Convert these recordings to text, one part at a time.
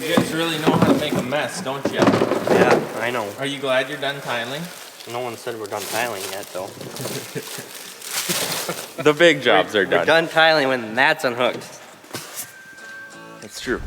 You guys really know how to make a mess, don't you? Yeah, I know. Are you glad you're done tiling? No one said we're done tiling yet, though. The big jobs are done. We're done tiling when that's unhooked. That's true.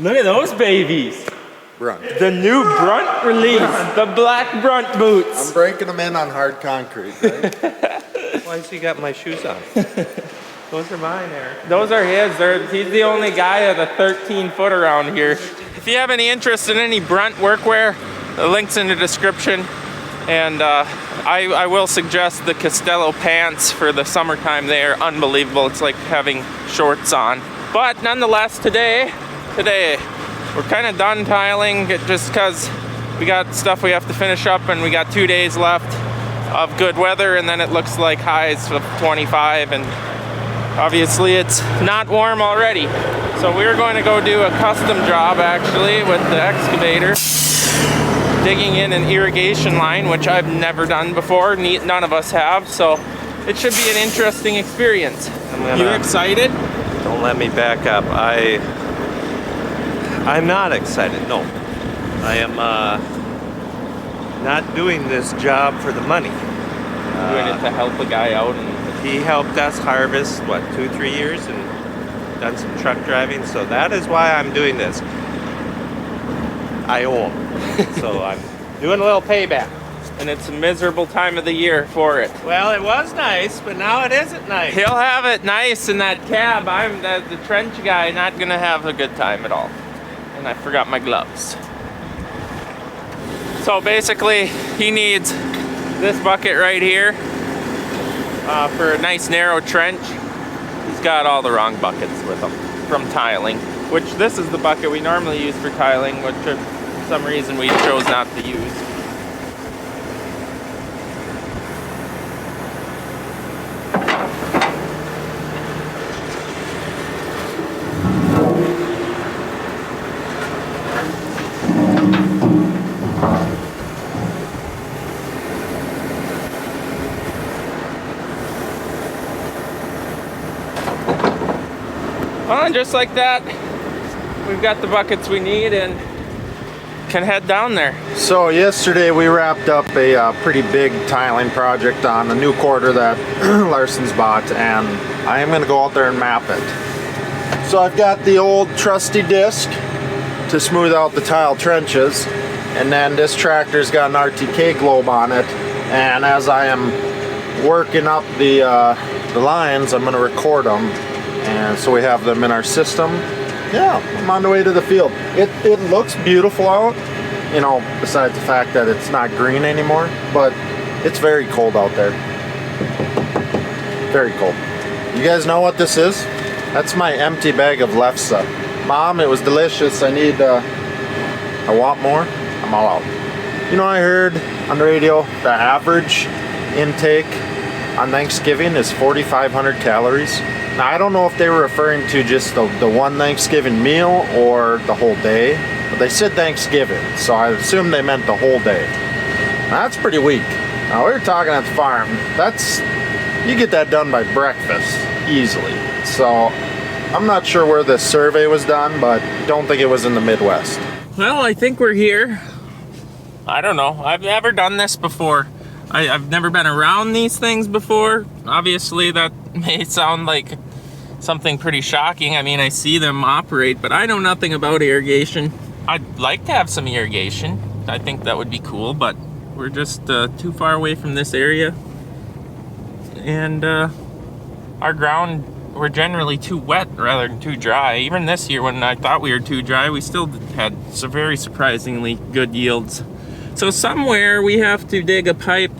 Look at those babies. Brunt. The new Brunt release. The black Brunt boots. I'm breaking them in on hard concrete, right? Why has he got my shoes on? Those are mine, Eric. Those are his. He's the only guy with a 13-foot around here. If you have any interest in any Brunt workwear, the link's in the description. And I will suggest the Costello pants for the summertime. They are unbelievable. It's like having shorts on. But nonetheless, today we're kind of done tiling just because we got stuff we have to finish up, and we got 2 days left of good weather, and then it looks like highs of 25, and obviously it's not warm already. So we're going to go do a custom job actually with the excavator, digging in an irrigation line, which I've never done before. None of us have, so it should be an interesting experience. You excited? Don't let me back up. I'm not excited, no. I am not doing this job for the money. Doing it to help a guy out. And he helped us harvest, what, 2-3 years, and done some truck driving, so that is why I'm doing this. I owe him, so I'm doing a little payback. And it's a miserable time of the year for it. Well, it was nice, but now it isn't nice. He'll have it nice in that cab. I'm the trench guy, not gonna have a good time at all. And I forgot my gloves. So basically, he needs this bucket right here for a nice narrow trench. He's got all the wrong buckets with him from tiling, which this is the bucket we normally use for tiling, which for some reason we chose not to use. Just like that, we've got the buckets we need and can head down there. So yesterday we wrapped up a pretty big tiling project on the new quarter that Larson's bought, and I am going to go out there and map it. So I've got the old trusty disc to smooth out the tile trenches, and then this tractor's got an RTK globe on it, and as I am working up the lines, I'm going to record them. And so we have them in our system. Yeah, I'm on the way to the field. It looks beautiful out, you know, besides the fact that it's not green anymore, but it's very cold out there. Very cold. You guys know what this is? That's my empty bag of Lefsa. Mom, it was delicious. I want more. I'm all out. You know, I heard on the radio the average intake on Thanksgiving is 4,500 calories. Now, I don't know if they were referring to just the one Thanksgiving meal or the whole day, but they said Thanksgiving, so I assume they meant the whole day. Now, that's pretty weak. Now, we were talking at the farm. You get that done by breakfast, easily. So, I'm not sure where this survey was done, but don't think it was in the Midwest. Well, I think we're here. I don't know. I've never done this before. I've never been around these things before. Obviously, that may sound like something pretty shocking. I mean, I see them operate, but I know nothing about irrigation. I'd like to have some irrigation. I think that would be cool, but we're just too far away from this area. And our ground, we're generally too wet rather than too dry. Even this year when I thought we were too dry, we still had some very surprisingly good yields. So somewhere we have to dig a pipe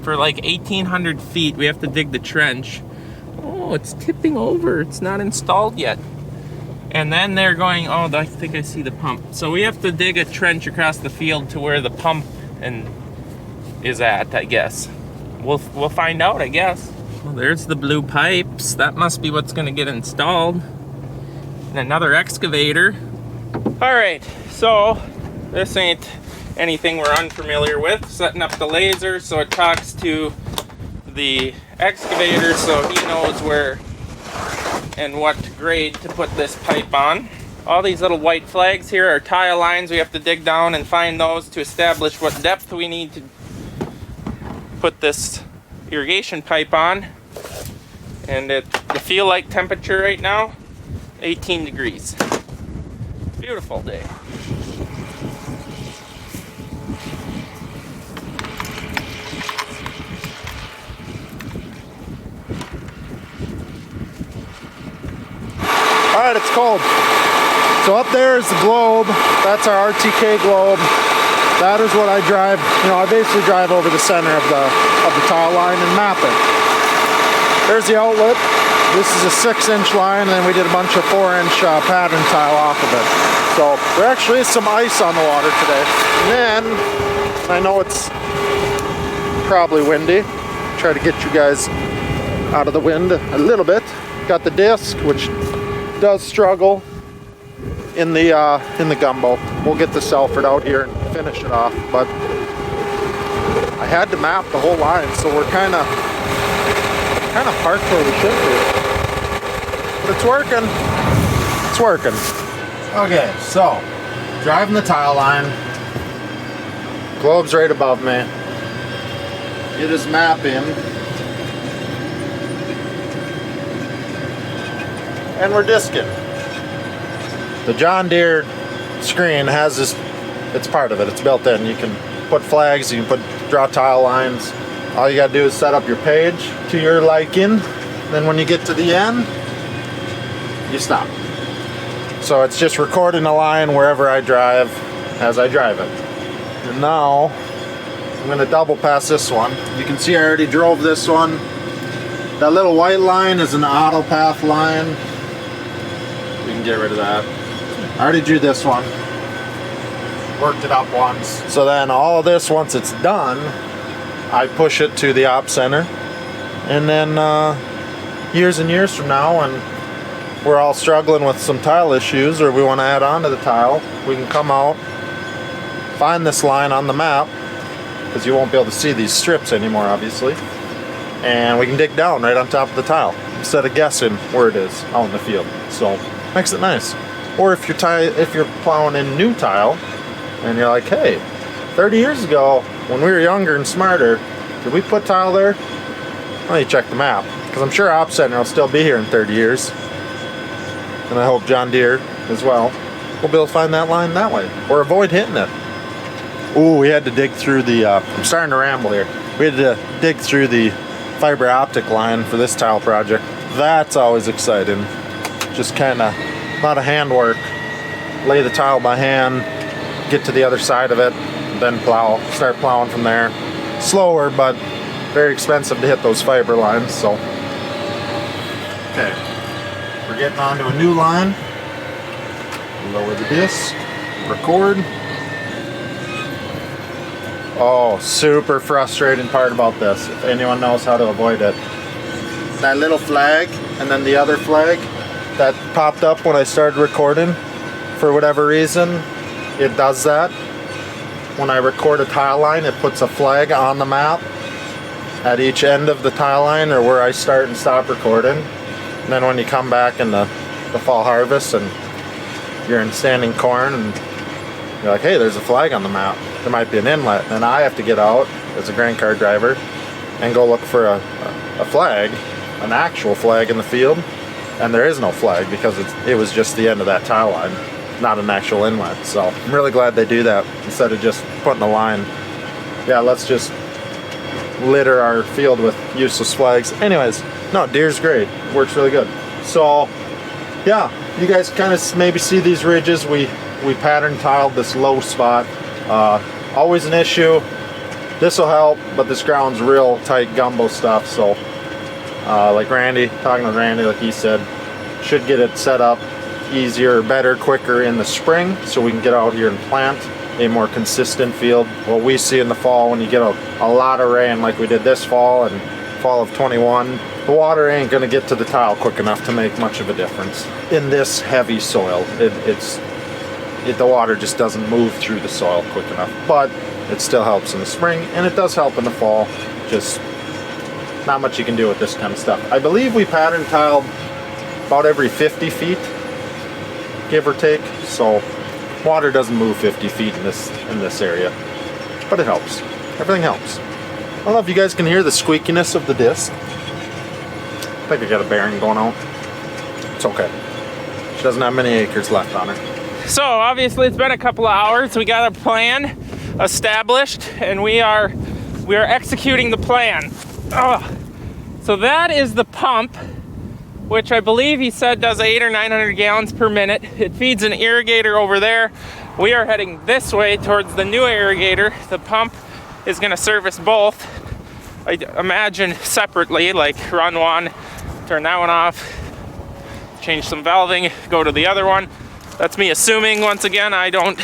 for like 1,800 feet. We have to dig the trench. Oh, no, it's tipping over. It's not installed yet. And then they're going, oh, I think I see the pump. So we have to dig a trench across the field to where the pump is at, I guess. We'll find out, I guess. Well, there's the blue pipes. That must be what's gonna get installed. And another excavator. All right, so this ain't anything we're unfamiliar with. Setting up the laser so it talks to the excavator so he knows where and what grade to put this pipe on. All these little white flags here are tile lines. We have to dig down and find those to establish what depth we need to put this irrigation pipe on. And the feel-like temperature right now, 18 degrees. Beautiful day. All right, it's cold. So up there is the globe. That's our RTK globe. That is what I drive. You know, I basically drive over the center of the tile line and map it. There's the outlet. This is a 6-inch line, and then we did a bunch of 4-inch pattern tile off of it. So there actually is some ice on the water today. And then, I know it's probably windy. Try to get you guys out of the wind a little bit. Got the disc, which does struggle in the gumbo. We'll get the Selford out here and finish it off, but I had to map the whole line, so we're kind of parked where we should be. But it's working. It's working. Okay, so driving the tile line. Globe's right above me. It is mapping. And we're disking. The John Deere screen has this, it's part of it, it's built in. You can put flags, you can draw tile lines. All you gotta do is set up your page to your liking. Then when you get to the end, you stop. So it's just recording a line wherever I drive as I drive it. And now I'm gonna double pass this one. You can see I already drove this one. That little white line is an auto path line. We can get rid of that. I already drew this one. Worked it up once. So then all this, once it's done, I push it to the op center. And then years and years from now, when we're all struggling with some tile issues or we want to add on to the tile, we can come out, find this line on the map, because you won't be able to see these strips anymore, obviously. And we can dig down right on top of the tile instead of guessing where it is out in the field. So makes it nice. Or if you're plowing in new tile and you're like, hey, 30 years ago when we were younger and smarter, did we put tile there? Well, you check the map, because I'm sure Op Center will still be here in 30 years. And I hope John Deere as well. We'll be able to find that line that way, or avoid hitting it. Ooh, we had to dig through the, I'm starting to ramble here. We had to dig through the fiber optic line for this tile project. That's always exciting. Just kind of a lot of handwork. Lay the tile by hand, get to the other side of it, then plow. Start plowing from there. Slower, but very expensive to hit those fiber lines. So, okay, we're getting onto a new line. Lower the disc, record. Oh, super frustrating part about this, if anyone knows how to avoid it. That little flag and then the other flag that popped up when I started recording, for whatever reason, it does that. When I record a tile line, it puts a flag on the map at each end of the tile line, or where I start and stop recording. And then when you come back in the fall harvest and you're in standing corn and you're like, hey, there's a flag on the map. There might be an inlet. And I have to get out as a grain car driver and go look for a flag, an actual flag in the field. And there is no flag because it was just the end of that tile line, not an actual inlet. So I'm really glad they do that instead of just putting a line. Yeah, let's just litter our field with useless flags. Anyways, no, Deere's great. Works really good. So yeah, you guys kind of maybe see these ridges. We pattern tiled this low spot. Always an issue. This will help, but this ground's real tight gumbo stuff, so like Randy, talking with Randy, like he said, should get it set up easier, better, quicker in the spring so we can get out here and plant a more consistent field. What we see in the fall, when you get a lot of rain like we did this fall and fall of 21, the water ain't gonna get to the tile quick enough to make much of a difference. In this heavy soil, the water just doesn't move through the soil quick enough, but it still helps in the spring and it does help in the fall. Just not much you can do with this kind of stuff. I believe we pattern tiled about every 50 feet, give or take, so water doesn't move 50 feet in this area, but it helps. Everything helps. I don't know if you guys can hear the squeakiness of the disc. I think I got a bearing going out. It's okay. She doesn't have many acres left on her. So obviously it's been a couple of hours. We got a plan established and we are executing the plan. So that is the pump, which I believe he said does 800 or 900 gallons per minute. It feeds an irrigator over there. We are heading this way towards the new irrigator. The pump is going to service both. I imagine separately, like run one, turn that one off, change some valving, go to the other one. That's me assuming. Once again, I don't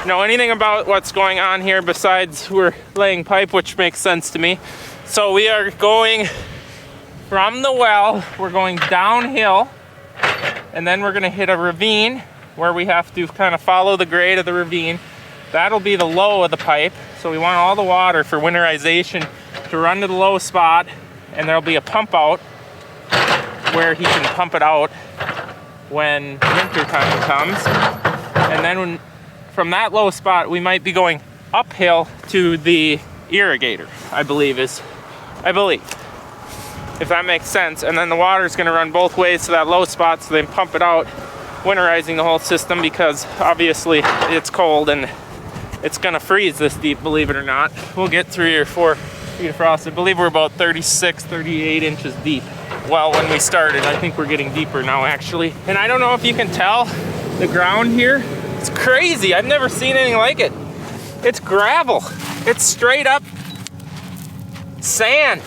know anything about what's going on here besides we're laying pipe, which makes sense to me. So we are going from the well, we're going downhill, and then we're gonna hit a ravine where we have to kind of follow the grade of the ravine. That'll be the low of the pipe. So we want all the water for winterization to run to the low spot, and there'll be a pump out where he can pump it out when winter time comes. And then from that low spot, we might be going uphill to the irrigator, I believe, if that makes sense. And then the water is going to run both ways to that low spot, so they can pump it out, winterizing the whole system, because obviously it's cold and it's going to freeze this deep, believe it or not. We'll get 3 or 4 feet of frost. I believe we're about 36, 38 inches deep. Well, when we started, I think we're getting deeper now, actually. And I don't know if you can tell, the ground here, it's crazy. I've never seen anything like it. It's gravel. It's straight up sand.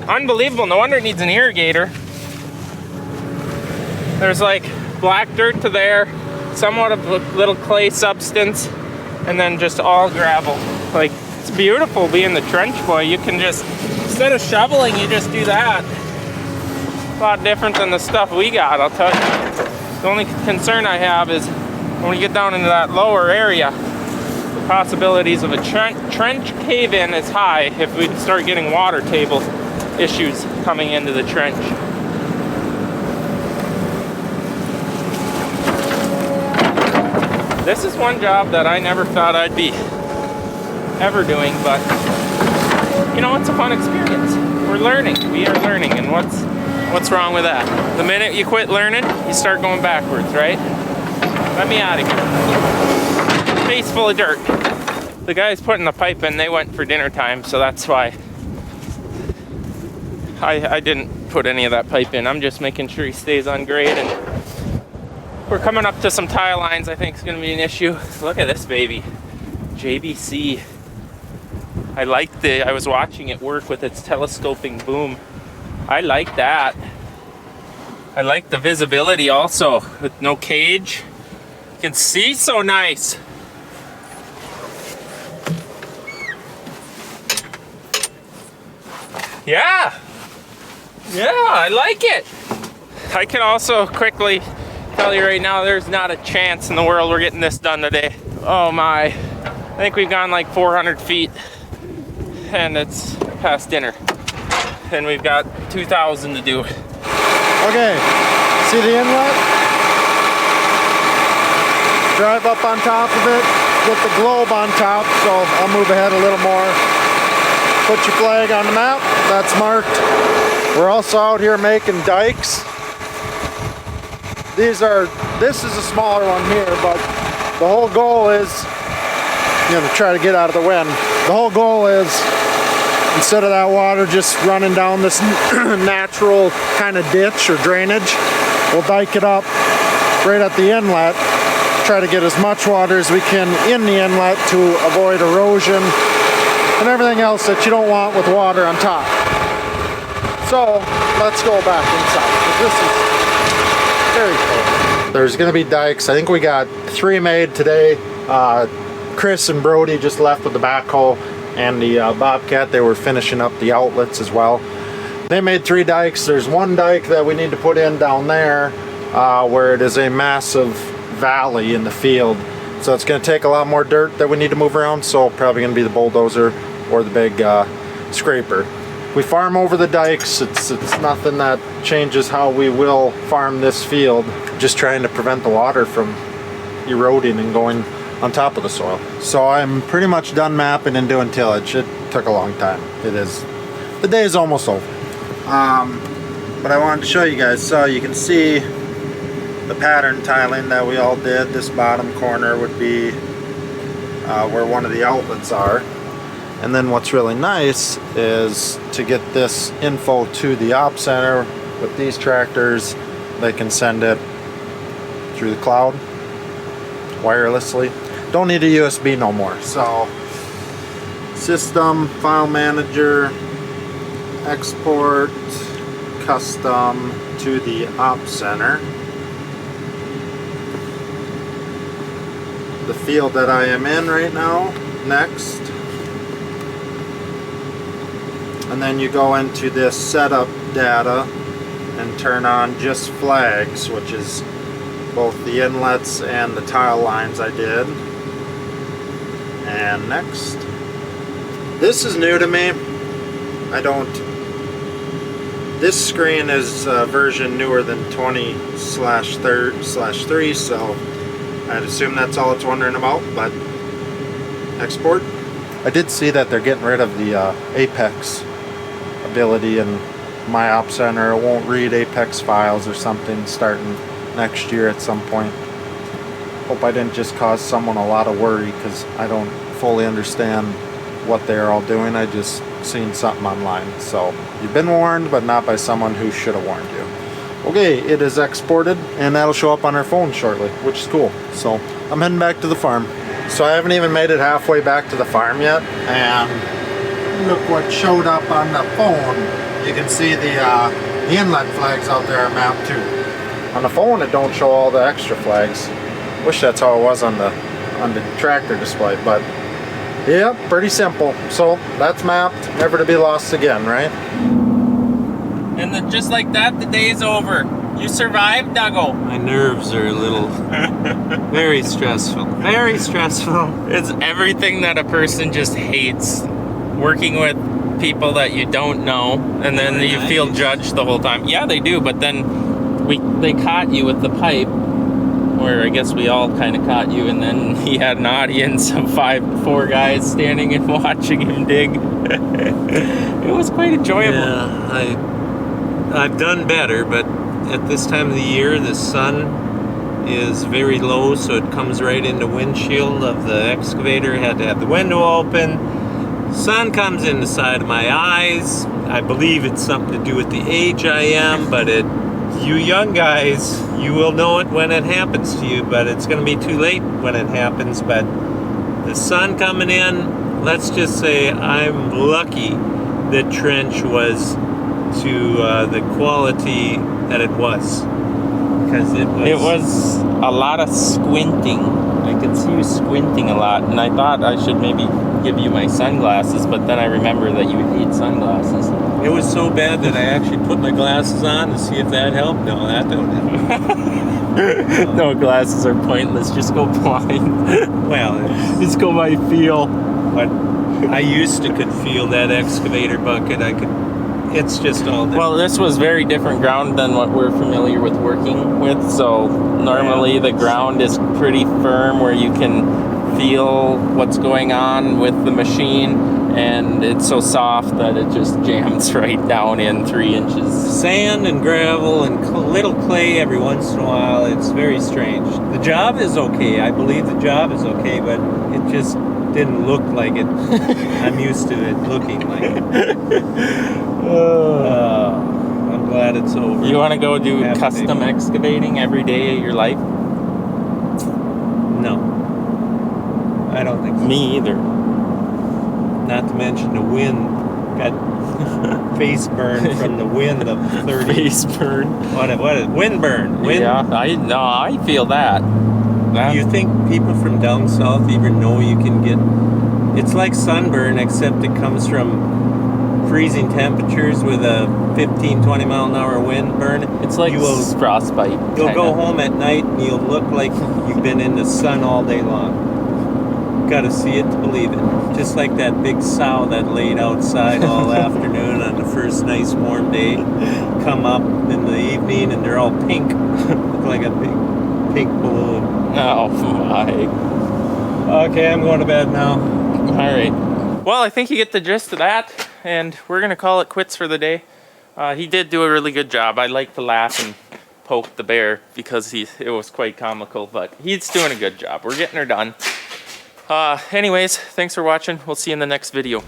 Unbelievable. No wonder it needs an irrigator. There's like black dirt to there, somewhat of a little clay substance, and then just all gravel. Like, it's beautiful being the trench boy. You can just, instead of shoveling, you just do that. A lot different than the stuff we got, I'll tell you. The only concern I have is when we get down into that lower area, the possibilities of a trench cave-in is high if we start getting water table issues coming into the trench. This is one job that I never thought I'd be ever doing, but you know, it's a fun experience. We're learning. We are learning, and what's wrong with that? The minute you quit learning, you start going backwards, right? Let me out of here. Face full of dirt. The guys putting the pipe in, they went for dinner time, so that's why I didn't put any of that pipe in. I'm just making sure he stays on grade, and we're coming up to some tile lines I think is going to be an issue. Look at this baby. JBC. I was watching it work with its telescoping boom. I like that. I like the visibility also with no cage. You can see so nice. Yeah, I like it. I can also quickly tell you right now, there's not a chance in the world we're getting this done today. Oh my. I think we've gone like 400 feet and it's past dinner. And we've got 2,000 to do. Okay, see the inlet? Drive up on top of it, get the globe on top, so I'll move ahead a little more. Put your flag on the map, that's marked. We're also out here making dikes. This is a smaller one here, but the whole goal is, you know, to try to get out of the wind. The whole goal is, instead of that water just running down this natural kind of ditch or drainage, we'll dike it up right at the inlet, try to get as much water as we can in the inlet to avoid erosion and everything else that you don't want with water on top. So let's go back inside, because this is very cool. There's gonna be dikes. I think we got 3 made today. Chris and Brody just left with the backhoe and the Bobcat. They were finishing up the outlets as well. They made 3 dikes. There's 1 dike that we need to put in down there where it is a massive valley in the field. So it's going to take a lot more dirt that we need to move around. So probably going to be the bulldozer or the big scraper. We farm over the dikes. It's nothing that changes how we will farm this field. Just trying to prevent the water from eroding and going on top of the soil. So I'm pretty much done mapping and doing tillage. It took a long time. The day is almost over. But I wanted to show you guys, so you can see the pattern tiling that we all did. This bottom corner would be where one of the outlets are. And then what's really nice is to get this info to the op center with these tractors. They can send it through the cloud wirelessly. Don't need a USB no more. So system, file manager, export, custom to the op center. The field that I am in right now, next. And then you go into this setup data and turn on just flags, which is both the inlets and the tile lines I did. And next. This is new to me. This screen is a version newer than 20/3, so I'd assume that's all it's wondering about, but export. I did see that they're getting rid of the Apex ability in my op center. It won't read Apex files or something starting next year at some point. Hope I didn't just cause someone a lot of worry, because I don't fully understand what they're all doing. I just seen something online. So you've been warned, but not by someone who should have warned you. Okay, it is exported and that'll show up on our phone shortly, which is cool. So I'm heading back to the farm. So I haven't even made it halfway back to the farm yet, and look what showed up on the phone. You can see the inlet flags out there are mapped too. On the phone it don't show all the extra flags. Wish that's how it was on the tractor display, but yeah, pretty simple. So that's mapped, never to be lost again, right? And then just like that, the day is over. You survived, Duggo. My nerves are a little very stressful. Very stressful. It's everything that a person just hates. Working with people that you don't know, and then you feel judged the whole time. Yeah, they do, but then they caught you with the pipe, or I guess we all kind of caught you, and then he had an audience of 4 guys standing and watching him dig. It was quite enjoyable. Yeah, I've done better, but at this time of the year, the sun is very low, so it comes right in the windshield of the excavator. Had to have the window open. Sun comes in the side of my eyes. I believe it's something to do with the age I am, but you young guys, you will know it when it happens to you, but it's going to be too late when it happens. But the sun coming in, let's just say I'm lucky the trench was to the quality that it was, because it was a lot of squinting. I could see you squinting a lot, and I thought I should maybe give you my sunglasses, but then I remember that you hate sunglasses. It was so bad that I actually put my glasses on to see if that helped. No, that don't help. No, glasses are pointless. Just go blind. Well, just go by feel. But I used to could feel that excavator bucket. It's just all different. Well, this was very different ground than what we're familiar with working with. So normally the ground is pretty firm where you can feel what's going on with the machine, and it's so soft that it just jams right down in 3 inches. Sand and gravel and little clay every once in a while. It's very strange. The job is okay. I believe the job is okay, but it just didn't look like it. I'm used to it looking like it. I'm glad it's over. You want to go do custom excavating every day of your life? No. I don't think so. Me either. Not to mention the wind got face burn from the wind of 30. Face burn. What is wind burn? Wind. Yeah, I feel that. Do you think people from down south even know you can get? It's like sunburn, except it comes from freezing temperatures with a 15, 20 mile an hour wind burn. It's like frostbite. You'll go home at night and you'll look like you've been in the sun all day long. Gotta see it to believe it. Just like that big sow that laid outside all afternoon on the first nice warm day. Come up in the evening and they're all pink. Look like a big pink balloon. Oh my. Okay, I'm going to bed now. All right. Well, I think you get the gist of that, and we're gonna call it quits for the day. He did do a really good job. I like to laugh and poke the bear because it was quite comical, but he's doing a good job. We're getting her done. Anyways, thanks for watching. We'll see you in the next video.